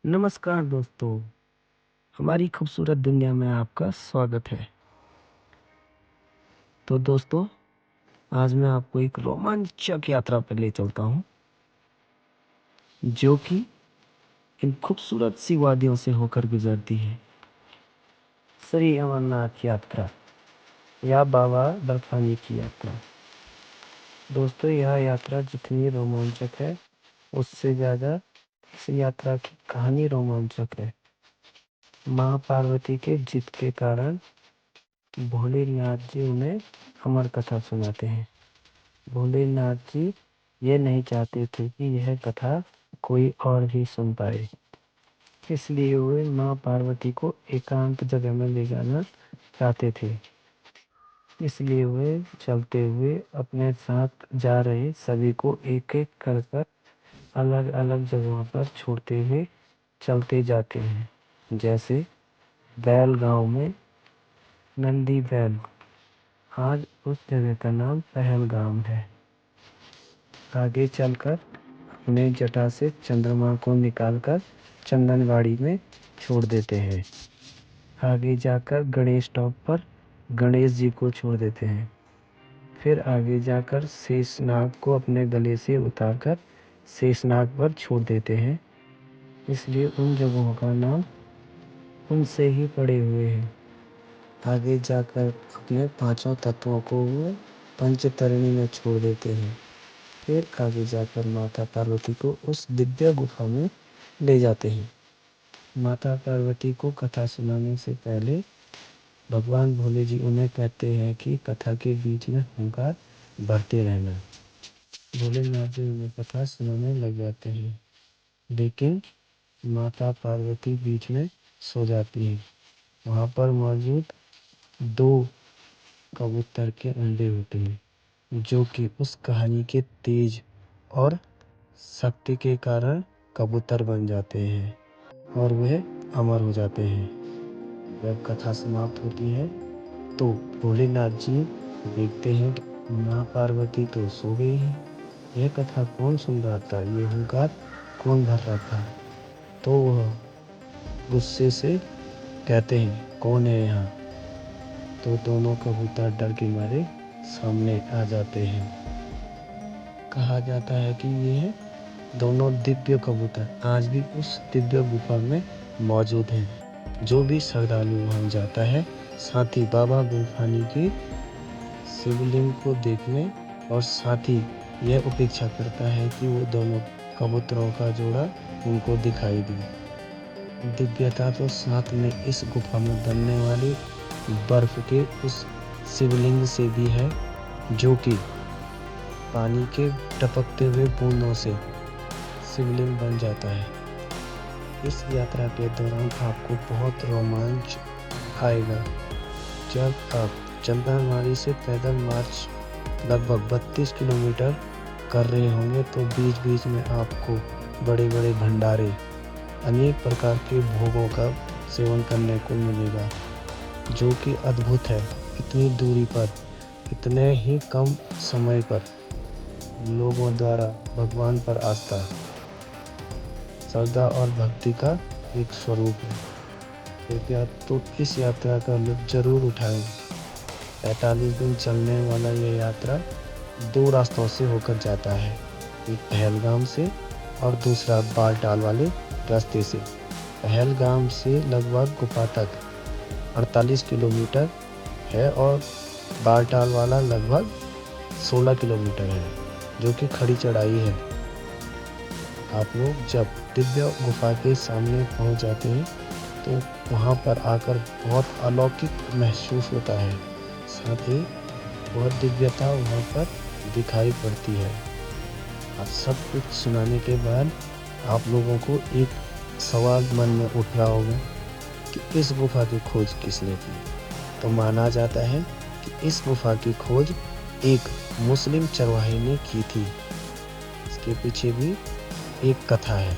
नमस्कार दोस्तों, हमारी खूबसूरत दुनिया में आपका स्वागत है। तो दोस्तों, आज मैं आपको एक रोमांचक यात्रा पर ले चलता हूँ, जो कि इन खूबसूरत सी वादियों से होकर गुजरती है। श्री अमरनाथ यात्रा या बाबा बर्फानी की यात्रा। दोस्तों, यह यात्रा जितनी रोमांचक है, उससे ज़्यादा इस यात्रा की कहानी रोमांचक है। माँ पार्वती के जिद के कारण भोलेनाथ जी उन्हें अमर कथा सुनाते हैं। भोलेनाथ जी ये नहीं चाहते थे कि यह कथा कोई और भी सुन पाए, इसलिए वे माँ पार्वती को एकांत जगह में ले जाना चाहते थे। इसलिए वे चलते हुए अपने साथ जा रहे सभी को एक एक कर कर अलग अलग जगहों पर छोड़ते हुए चलते जाते हैं। जैसे बैल गांव में नंदी बैल, आज उस जगह का नाम पहलगाम है। आगे चलकर अपने जटा से चंद्रमा को निकालकर चंदनवाड़ी में छोड़ देते हैं। आगे जाकर गणेश टॉप पर गणेश जी को छोड़ देते हैं। फिर आगे जाकर शेषनाग को अपने गले से उतारकर शेषनाग पर छोड़ देते हैं, इसलिए उन जगहों का नाम उनसे ही पड़े हुए हैं। आगे जाकर अपने पांचों तत्वों को वो पंचतरणी में छोड़ देते हैं। फिर आगे जाकर माता पार्वती को उस दिव्य गुफा में ले जाते हैं। माता पार्वती को कथा सुनाने से पहले भगवान भोले जी उन्हें कहते हैं कि कथा के बीच में हुंकार भरते रहना। भोलेनाथ जी उन्हें कथा सुनाने लग जाते हैं, लेकिन माता पार्वती बीच में सो जाती है। वहाँ पर मौजूद 2 कबूतर के अंडे होते हैं, जो कि उस कहानी के तेज और शक्ति के कारण कबूतर बन जाते हैं और वह अमर हो जाते हैं। जब कथा समाप्त होती है तो भोलेनाथ जी देखते हैं कि माँ पार्वती तो सो गई है। यह कथा कौन सुन रहा था, ये हुंकार कौन भर रहा था? तो वह गुस्से से कहते हैं, कौन है यहाँ? तो दोनों कबूतर डर के मारे सामने आ जाते हैं। कहा जाता है कि ये दोनों दिव्य कबूतर आज भी उस दिव्य गुफा में मौजूद हैं। जो भी श्रद्धालु वहाँ जाता है, साथ ही बाबा बर्फानी की शिवलिंग को देखने और साथ ही यह अपेक्षा करता है कि वो दोनों कबूतरों का जोड़ा उनको दिखाई दे। दिव्यता तो साथ में इस गुफा में बनने वाली बर्फ के उस शिवलिंग से भी है, जो कि पानी के टपकते हुए बूंदों से शिवलिंग बन जाता है। इस यात्रा के दौरान आपको बहुत रोमांच आएगा। जब आप चंदनवाड़ी से पैदल मार्च लगभग 32 किलोमीटर कर रहे होंगे, तो बीच बीच में आपको बड़े बड़े भंडारे, अनेक प्रकार के भोगों का सेवन करने को मिलेगा, जो कि अद्भुत है। इतनी दूरी पर, इतने ही कम समय पर लोगों द्वारा भगवान पर आस्था, श्रद्धा और भक्ति का एक स्वरूप है। कृपया तो इस यात्रा का लुत्फ जरूर उठाएं। 45 दिन चलने वाला यह यात्रा 2 रास्तों से होकर जाता है, एक पहलगाम से और दूसरा बालटाल वाले रास्ते से। पहलगाम से लगभग गुफा तक 48 किलोमीटर है और बालटाल वाला लगभग 16 किलोमीटर है, जो कि खड़ी चढ़ाई है। आप लोग जब दिव्य गुफा के सामने पहुंच जाते हैं, तो वहां पर आकर बहुत अलौकिक महसूस होता है। साथ ही बहुत दिव्यता वहां पर दिखाई पड़ती है। अब सब कुछ सुनाने के बाद आप लोगों को एक सवाल मन में उठ रहा होगा कि इस गुफा की खोज किसने की? तो माना जाता है कि इस गुफा की खोज एक मुस्लिम चरवाहे ने की थी। इसके पीछे भी एक कथा है।